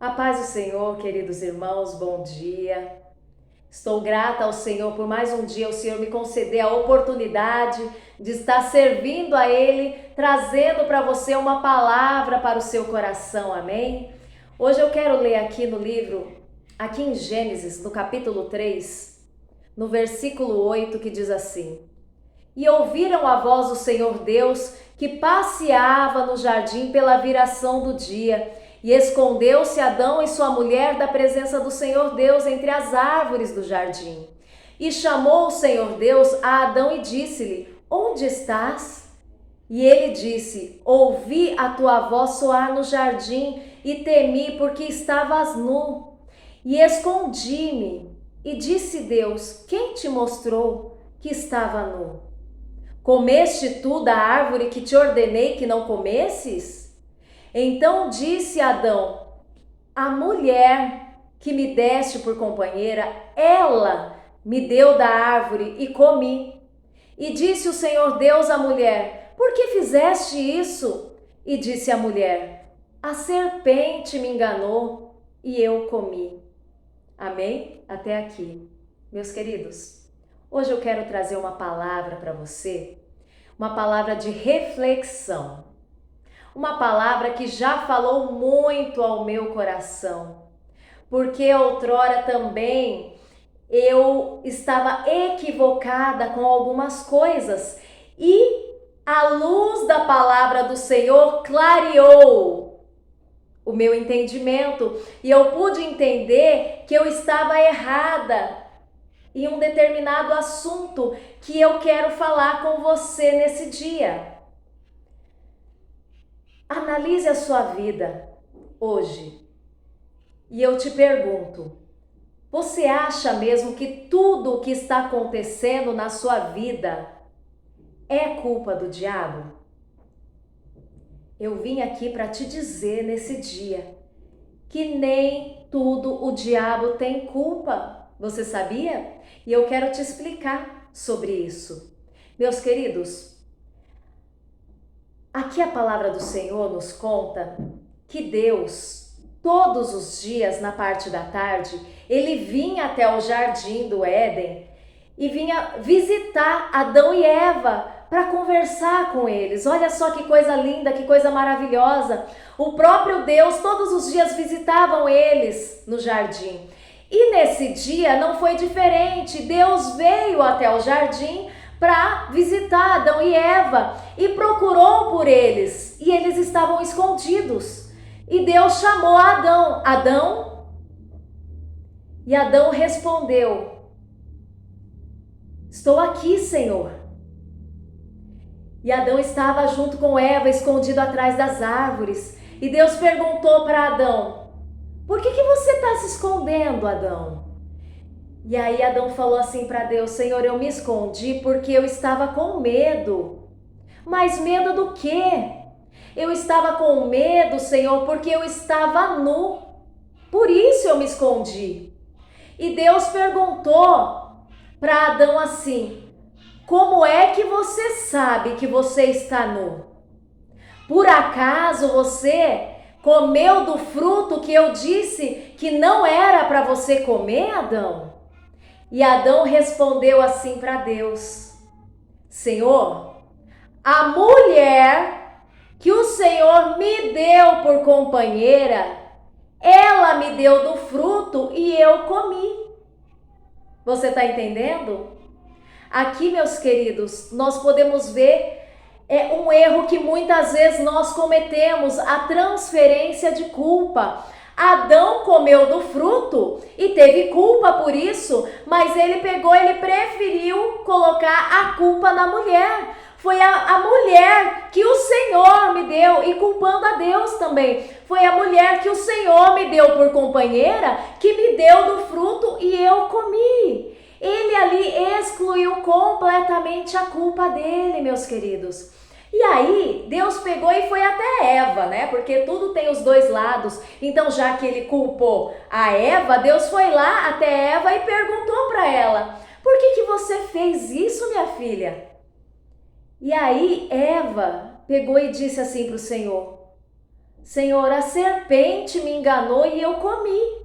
A paz do Senhor, queridos irmãos, bom dia. Estou grata ao Senhor por mais um dia, o Senhor me conceder a oportunidade de estar servindo a Ele, trazendo para você uma palavra para o seu coração, amém? Hoje eu quero ler aqui no livro, aqui em Gênesis, no capítulo 3, no versículo 8, que diz assim: E ouviram a voz do Senhor Deus, que passeava no jardim pela viração do dia. E escondeu-se Adão e sua mulher da presença do Senhor Deus entre as árvores do jardim. E chamou o Senhor Deus a Adão e disse-lhe: Onde estás? E ele disse: Ouvi a tua voz soar no jardim e temi, porque estavas nu. E escondi-me. E disse Deus: Quem te mostrou que estava nu? Comeste tu da árvore que te ordenei que não comesses? Então disse Adão: A mulher que me deste por companheira, ela me deu da árvore e comi. E disse o Senhor Deus à mulher: Por que fizeste isso? E disse a mulher: A serpente me enganou e eu comi. Amém? Até aqui. Meus queridos, hoje eu quero trazer uma palavra para você, uma palavra de reflexão. Uma palavra que já falou muito ao meu coração, porque outrora também eu estava equivocada com algumas coisas e a luz da palavra do Senhor clareou o meu entendimento e eu pude entender que eu estava errada em um determinado assunto que eu quero falar com você nesse dia. Analise a sua vida hoje e eu te pergunto: você acha mesmo que tudo o que está acontecendo na sua vida é culpa do diabo? Eu vim aqui para te dizer nesse dia que nem tudo o diabo tem culpa. Você sabia? E eu quero te explicar sobre isso. Meus queridos, aqui a palavra do Senhor nos conta que Deus, todos os dias na parte da tarde, ele vinha até o jardim do Éden e vinha visitar Adão e Eva para conversar com eles. Olha só que coisa linda, que coisa maravilhosa. O próprio Deus todos os dias visitavam eles no jardim. E nesse dia não foi diferente. Deus veio até o jardim para visitar Adão e Eva e procurou por eles, e eles estavam escondidos. E Deus chamou Adão: Adão? E Adão respondeu: Estou aqui, Senhor. E Adão estava junto com Eva, escondido atrás das árvores. E Deus perguntou para Adão: Por que você está se escondendo, Adão? E aí Adão falou assim para Deus: Senhor, eu me escondi porque eu estava com medo. Mas medo do quê? Eu estava com medo, Senhor, porque eu estava nu. Por isso eu me escondi. E Deus perguntou para Adão assim: Como é que você sabe que você está nu? Por acaso você comeu do fruto que eu disse que não era para você comer, Adão? E Adão respondeu assim para Deus: Senhor, a mulher que o Senhor me deu por companheira, ela me deu do fruto e eu comi. Você está entendendo? Aqui, meus queridos, nós podemos ver um erro que muitas vezes nós cometemos: a transferência de culpa. Adão comeu do fruto e teve culpa por isso, mas ele preferiu colocar a culpa na mulher. Foi a mulher que o Senhor me deu, e culpando a Deus também. Foi a mulher que o Senhor me deu por companheira que me deu do fruto e eu comi. Ele ali excluiu completamente a culpa dele, meus queridos. E aí, Deus pegou e foi até Eva, né? Porque tudo tem os dois lados. Então, já que ele culpou a Eva, Deus foi lá até Eva e perguntou para ela: Por que você fez isso, minha filha? E aí, Eva pegou e disse assim para o Senhor: Senhor, a serpente me enganou e eu comi.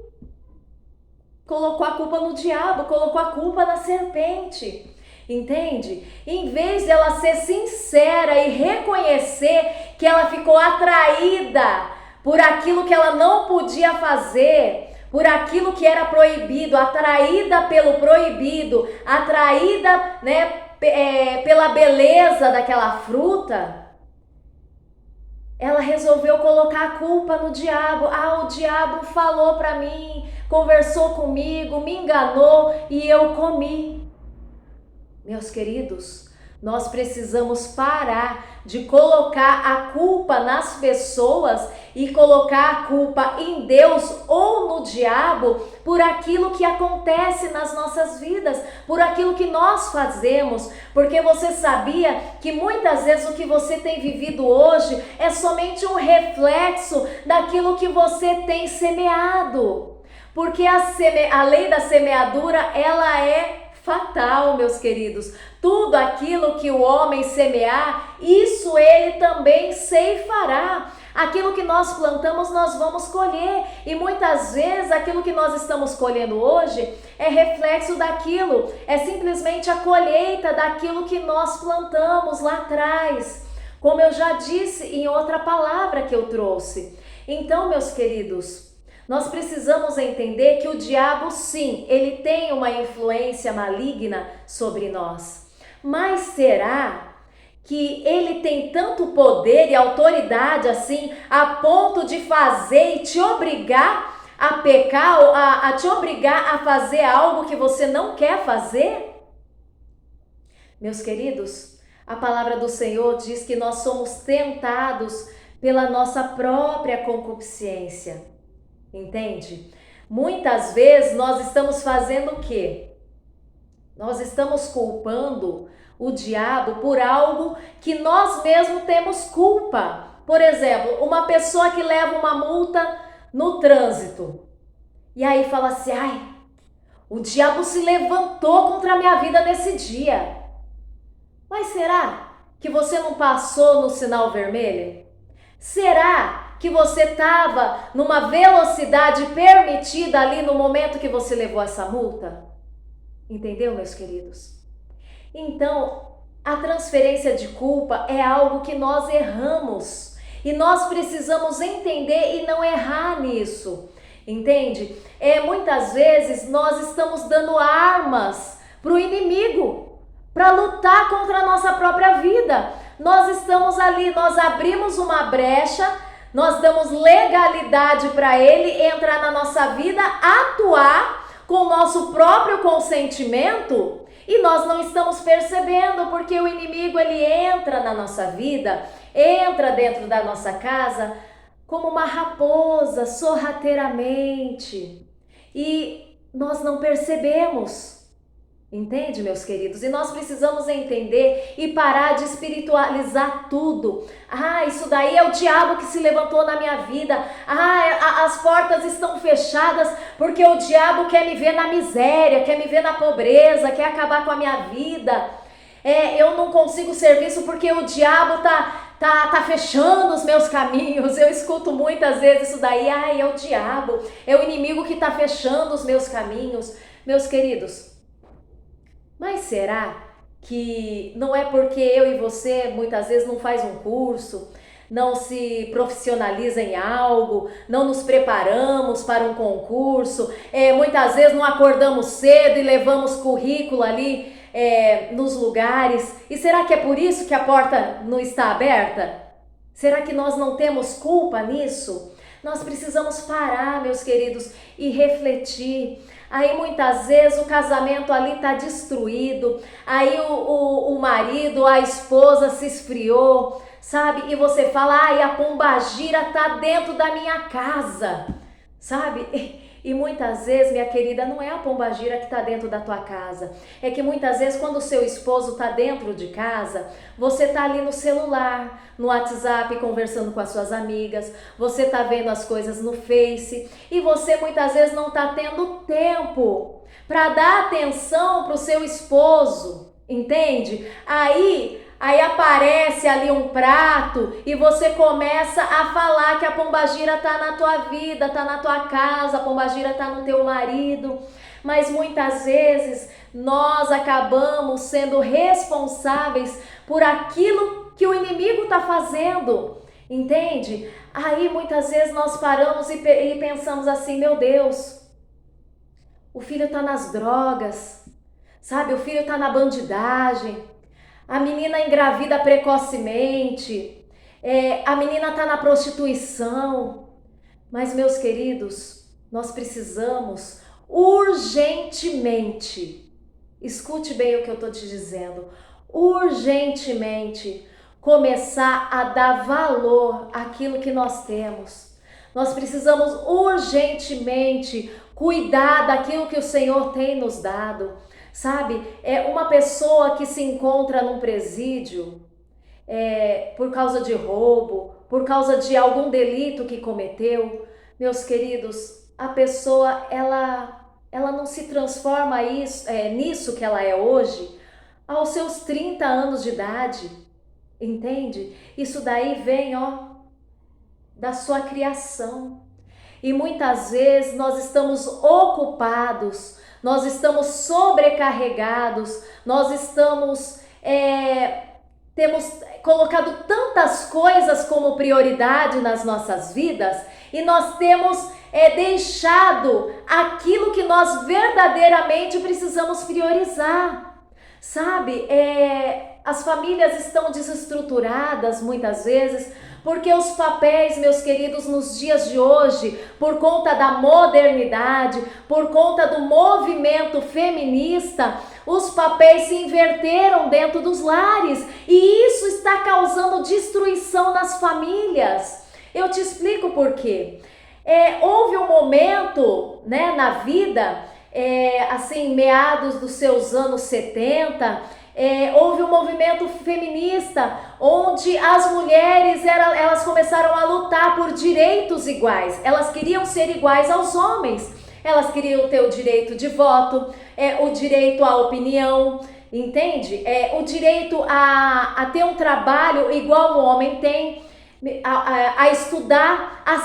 Colocou a culpa no diabo, colocou a culpa na serpente. Entende? Em vez dela ser sincera e reconhecer que ela ficou atraída por aquilo que ela não podia fazer, por aquilo que era proibido, atraída pelo proibido, atraída, pela beleza daquela fruta, ela resolveu colocar a culpa no diabo. O diabo falou para mim, conversou comigo, me enganou e eu comi. Meus queridos, nós precisamos parar de colocar a culpa nas pessoas e colocar a culpa em Deus ou no diabo por aquilo que acontece nas nossas vidas, por aquilo que nós fazemos, porque você sabia que muitas vezes o que você tem vivido hoje é somente um reflexo daquilo que você tem semeado, porque a lei da semeadura, ela é fatal, meus queridos. Tudo aquilo que o homem semear, isso ele também ceifará. Aquilo que nós plantamos, nós vamos colher. E muitas vezes aquilo que nós estamos colhendo hoje é reflexo daquilo, é simplesmente a colheita daquilo que nós plantamos lá atrás. Como eu já disse em outra palavra que eu trouxe. Então, meus queridos, nós precisamos entender que o diabo, sim, ele tem uma influência maligna sobre nós. Mas será que ele tem tanto poder e autoridade assim, a ponto de fazer e te obrigar a pecar, ou a te obrigar a fazer algo que você não quer fazer? Meus queridos, a palavra do Senhor diz que nós somos tentados pela nossa própria concupiscência. Entende? Muitas vezes nós estamos fazendo o quê? Nós estamos culpando o diabo por algo que nós mesmos temos culpa. Por exemplo, uma pessoa que leva uma multa no trânsito e aí fala assim: o diabo se levantou contra a minha vida nesse dia. Mas será que você não passou no sinal vermelho? Será que você estava numa velocidade permitida ali no momento que você levou essa multa? Entendeu, meus queridos? Então, a transferência de culpa é algo que nós erramos e nós precisamos entender e não errar nisso, entende? Muitas vezes nós estamos dando armas para o inimigo, para lutar contra a nossa própria vida. Nós estamos ali, nós abrimos uma brecha, nós damos legalidade para ele entrar na nossa vida, atuar com o nosso próprio consentimento e nós não estamos percebendo, porque o inimigo ele entra na nossa vida, entra dentro da nossa casa como uma raposa sorrateiramente e nós não percebemos. Entende, meus queridos? E nós precisamos entender e parar de espiritualizar tudo. Isso daí é o diabo que se levantou na minha vida. As portas estão fechadas porque o diabo quer me ver na miséria, quer me ver na pobreza, quer acabar com a minha vida. Eu não consigo serviço porque o diabo tá fechando os meus caminhos. Eu escuto muitas vezes isso daí. É o diabo, é o inimigo que tá fechando os meus caminhos. Meus queridos, mas será que não é porque eu e você muitas vezes não faz um curso, não se profissionaliza em algo, não nos preparamos para um concurso, muitas vezes não acordamos cedo e levamos currículo ali nos lugares? E será que é por isso que a porta não está aberta? Será que nós não temos culpa nisso? Nós precisamos parar, meus queridos, e refletir. Aí muitas vezes o casamento ali está destruído, aí o marido, a esposa se esfriou, sabe? E você fala: a pombagira está dentro da minha casa, sabe? E muitas vezes, minha querida, não é a pombagira que está dentro da tua casa. É que muitas vezes quando o seu esposo está dentro de casa, você está ali no celular, no WhatsApp, conversando com as suas amigas, você está vendo as coisas no Face e você muitas vezes não está tendo tempo para dar atenção para o seu esposo, entende? Aí aí aparece ali um prato e você começa a falar que a pombagira tá na tua vida, tá na tua casa, a pombagira tá no teu marido. Mas muitas vezes nós acabamos sendo responsáveis por aquilo que o inimigo está fazendo, entende? Aí muitas vezes nós paramos e pensamos assim, meu Deus, o filho está nas drogas, sabe? O filho está na bandidagem, a menina engravida precocemente, a menina está na prostituição. Mas, meus queridos, nós precisamos urgentemente, escute bem o que eu estou te dizendo, urgentemente começar a dar valor àquilo que nós temos. Nós precisamos urgentemente cuidar daquilo que o Senhor tem nos dado. Sabe, uma pessoa que se encontra num presídio por causa de roubo, por causa de algum delito que cometeu, meus queridos, a pessoa ela não se transforma nisso que ela é hoje aos seus 30 anos de idade, entende? Isso daí vem, da sua criação. E muitas vezes nós estamos ocupados, nós estamos sobrecarregados, nós temos colocado tantas coisas como prioridade nas nossas vidas e nós temos deixado aquilo que nós verdadeiramente precisamos priorizar, sabe? As famílias estão desestruturadas muitas vezes porque os papéis, meus queridos, nos dias de hoje, por conta da modernidade, por conta do movimento feminista, os papéis se inverteram dentro dos lares e isso está causando destruição nas famílias. Eu te explico por quê. Houve um momento, né, na vida, assim, meados dos seus anos 70, houve um movimento feminista onde as mulheres elas começaram a lutar por direitos iguais. Elas queriam ser iguais aos homens. Elas queriam ter o direito de voto, o direito à opinião, entende? O direito a ter um trabalho igual o homem tem, a estudar, a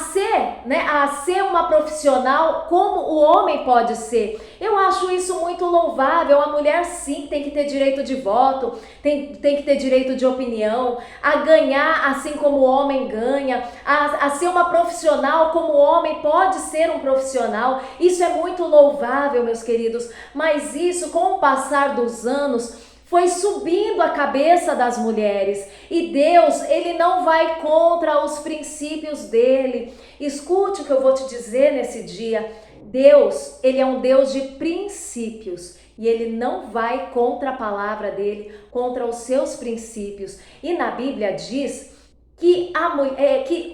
ser uma profissional como o homem pode ser. Eu acho isso muito louvável. A mulher sim tem que ter direito de voto, tem que ter direito de opinião, a ganhar assim como o homem ganha, a ser uma profissional como o homem pode ser um profissional. Isso é muito louvável, meus queridos, mas isso, com o passar dos anos, foi subindo a cabeça das mulheres e Deus, ele não vai contra os princípios dele. Escute o que eu vou te dizer nesse dia. Deus, ele é um Deus de princípios e ele não vai contra a palavra dele, contra os seus princípios. E na Bíblia diz que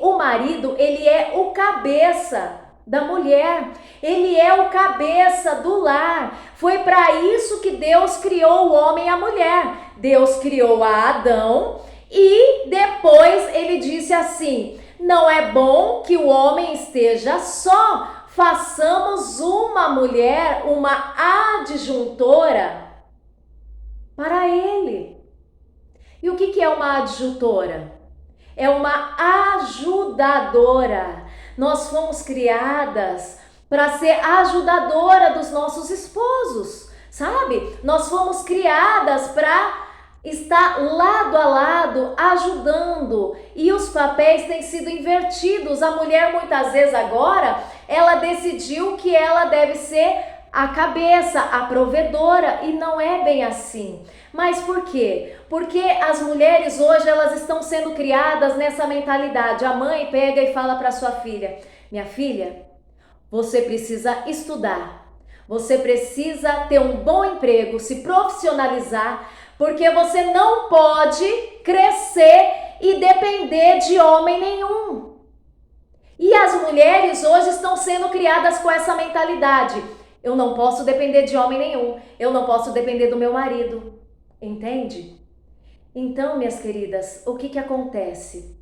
o marido, ele é o cabeça da mulher, ele é o cabeça do lar. Foi para isso que Deus criou o homem e a mulher. Deus criou a Adão e depois ele disse assim: não é bom que o homem esteja só, façamos uma mulher, uma adjuntora para ele. E o que é uma adjuntora? É uma ajudadora. Nós fomos criadas para ser ajudadora dos nossos esposos, sabe? Nós fomos criadas para estar lado a lado, ajudando. E os papéis têm sido invertidos. A mulher, muitas vezes agora, ela decidiu que ela deve ser a cabeça, a provedora, e não é bem assim. Mas por quê? Porque as mulheres hoje, elas estão sendo criadas nessa mentalidade. A mãe pega e fala para sua filha: minha filha, você precisa estudar, você precisa ter um bom emprego, se profissionalizar, porque você não pode crescer e depender de homem nenhum. E as mulheres hoje estão sendo criadas com essa mentalidade: eu não posso depender de homem nenhum, eu não posso depender do meu marido. Entende? Então, minhas queridas, o que acontece?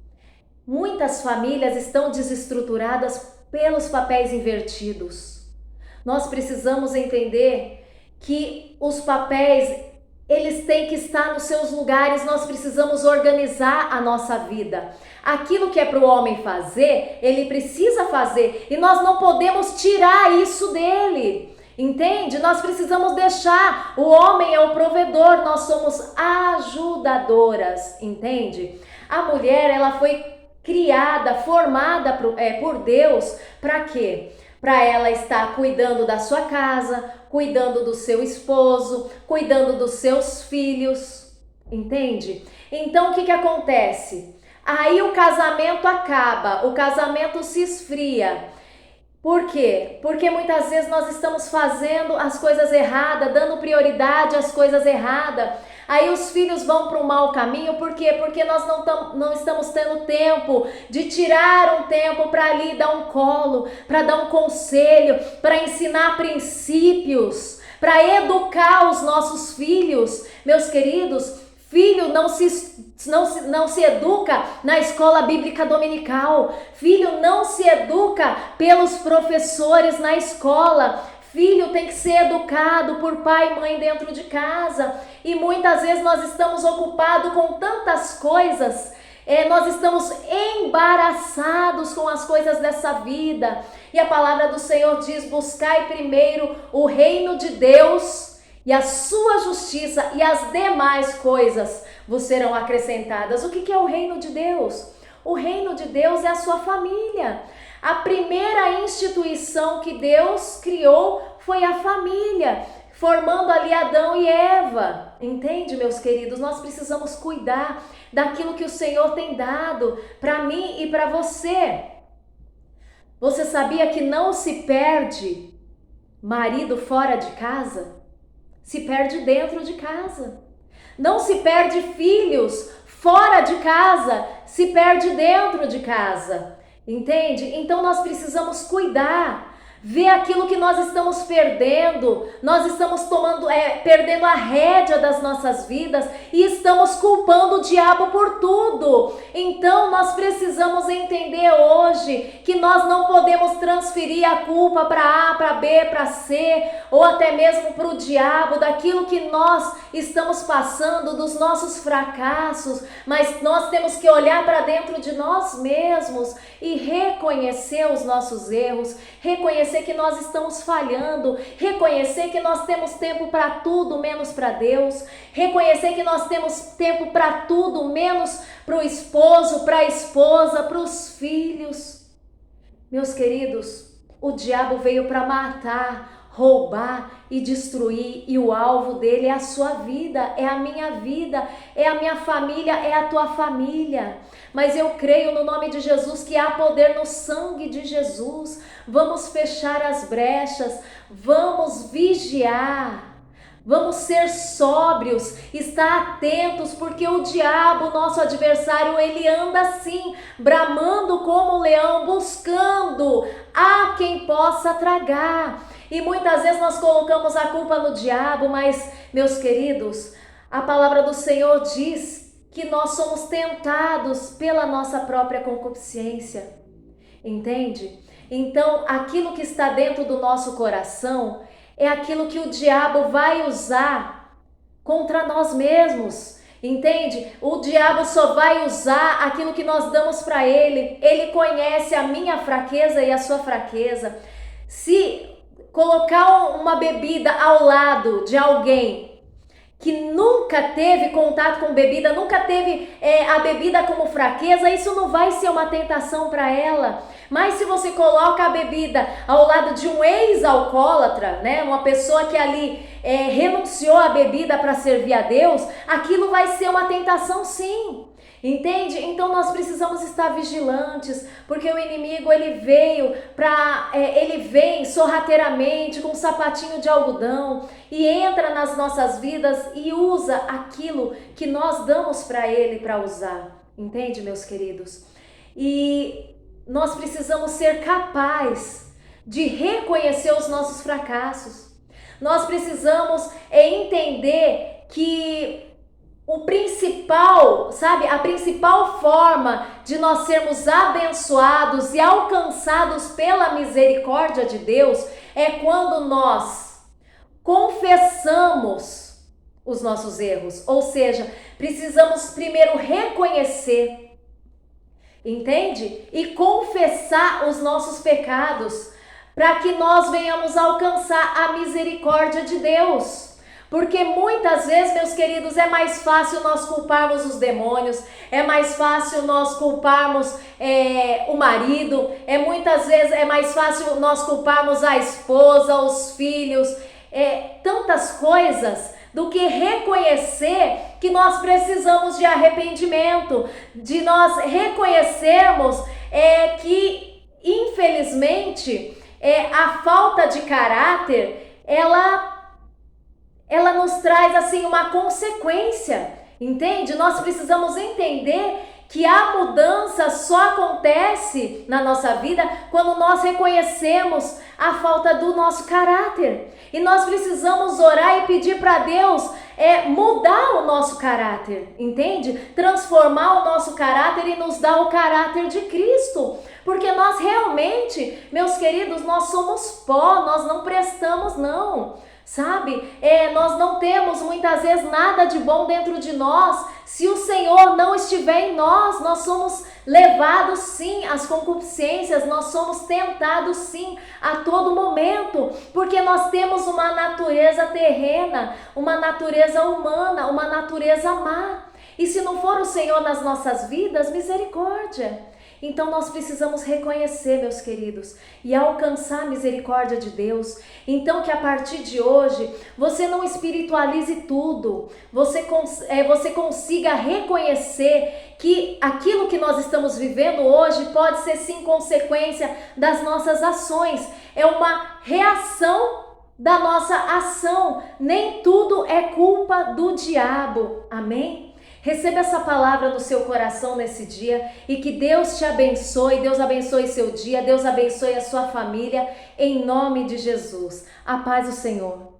Muitas famílias estão desestruturadas pelos papéis invertidos. Nós precisamos entender que os papéis, eles têm que estar nos seus lugares, nós precisamos organizar a nossa vida. Aquilo que é para o homem fazer, ele precisa fazer, e nós não podemos tirar isso dele, entende? Nós precisamos deixar, o homem é o provedor, nós somos ajudadoras, entende? A mulher, ela foi criada, formada por Deus, para quê? Para ela estar cuidando da sua casa, cuidando do seu esposo, cuidando dos seus filhos, entende? Então o que acontece? Aí o casamento acaba, o casamento se esfria. Por quê? Porque muitas vezes nós estamos fazendo as coisas erradas, dando prioridade às coisas erradas. Aí os filhos vão para um mau caminho, por quê? Porque nós não estamos tendo tempo de tirar um tempo para ali dar um colo, para dar um conselho, para ensinar princípios, para educar os nossos filhos. Meus queridos, filho não se educa na escola bíblica dominical, filho não se educa pelos professores na escola. Filho tem que ser educado por pai e mãe dentro de casa, e muitas vezes nós estamos ocupados com tantas coisas, nós estamos embaraçados com as coisas dessa vida, e a palavra do Senhor diz: buscai primeiro o reino de Deus e a sua justiça, e as demais coisas vos serão acrescentadas. O que é o reino de Deus? O reino de Deus é a sua família. A primeira instituição que Deus criou foi a família, formando ali Adão e Eva. Entende, meus queridos? Nós precisamos cuidar daquilo que o Senhor tem dado para mim e para você. Você sabia que não se perde marido fora de casa? Se perde dentro de casa. Não se perde filhos fora de casa, se perde dentro de casa. Entende? Então nós precisamos cuidar, ver aquilo que nós estamos perdendo. Nós estamos perdendo a rédea das nossas vidas e estamos culpando o diabo por tudo. Então nós precisamos entender hoje que nós não podemos transferir a culpa para A, para B, para C, ou até mesmo para o diabo, daquilo que nós estamos passando, dos nossos fracassos, mas nós temos que olhar para dentro de nós mesmos e reconhecer os nossos erros, reconhecer que nós estamos falhando, reconhecer que nós temos tempo para tudo menos para Deus, reconhecer que nós temos tempo para tudo menos para o esposo, para a esposa, para os filhos. Meus queridos, o diabo veio para matar, roubar e destruir, e o alvo dele é a sua vida, é a minha vida, é a minha família, é a tua família. Mas eu creio no nome de Jesus que há poder no sangue de Jesus. Vamos fechar as brechas, vamos vigiar, vamos ser sóbrios, estar atentos, porque o diabo, nosso adversário, ele anda assim, bramando como um leão, buscando a quem possa tragar. E muitas vezes nós colocamos a culpa no diabo, mas, meus queridos, a palavra do Senhor diz que nós somos tentados pela nossa própria concupiscência, entende? Então, aquilo que está dentro do nosso coração é aquilo que o diabo vai usar contra nós mesmos, entende? O diabo só vai usar aquilo que nós damos para ele. Ele conhece a minha fraqueza e a sua fraqueza. Se colocar uma bebida ao lado de alguém que nunca teve contato com bebida, nunca teve a bebida como fraqueza, isso não vai ser uma tentação para ela. Mas se você coloca a bebida ao lado de um ex-alcoólatra, né, uma pessoa que ali renunciou à bebida para servir a Deus, aquilo vai ser uma tentação, sim. Entende? Então nós precisamos estar vigilantes, porque o inimigo ele vem sorrateiramente com um sapatinho de algodão e entra nas nossas vidas e usa aquilo que nós damos para ele para usar. Entende, meus queridos? E nós precisamos ser capazes de reconhecer os nossos fracassos. Nós precisamos entender que a principal forma de nós sermos abençoados e alcançados pela misericórdia de Deus é quando nós confessamos os nossos erros. Ou seja, precisamos primeiro reconhecer, entende? E confessar os nossos pecados, para que nós venhamos alcançar a misericórdia de Deus. Porque muitas vezes, meus queridos, é mais fácil nós culparmos os demônios, é mais fácil nós culparmos o marido, muitas vezes é mais fácil nós culparmos a esposa, os filhos, tantas coisas, do que reconhecer que nós precisamos de arrependimento, de nós reconhecermos que, infelizmente, a falta de caráter, ela nos traz assim uma consequência, entende? Nós precisamos entender que a mudança só acontece na nossa vida quando nós reconhecemos a falta do nosso caráter. E nós precisamos orar e pedir para Deus mudar o nosso caráter, entende? Transformar o nosso caráter e nos dar o caráter de Cristo. Porque nós realmente, meus queridos, nós somos pó, nós não prestamos não. Sabe, nós não temos muitas vezes nada de bom dentro de nós. Se o Senhor não estiver em nós, nós somos levados sim às concupiscências, nós somos tentados sim a todo momento, porque nós temos uma natureza terrena, uma natureza humana, uma natureza má. E se não for o Senhor nas nossas vidas, misericórdia. Então nós precisamos reconhecer, meus queridos, e alcançar a misericórdia de Deus. Então que a partir de hoje você não espiritualize tudo, você consiga reconhecer que aquilo que nós estamos vivendo hoje pode ser sim consequência das nossas ações, é uma reação da nossa ação, nem tudo é culpa do diabo, amém? Receba essa palavra no seu coração nesse dia e que Deus te abençoe, Deus abençoe seu dia, Deus abençoe a sua família, em nome de Jesus. A paz do Senhor.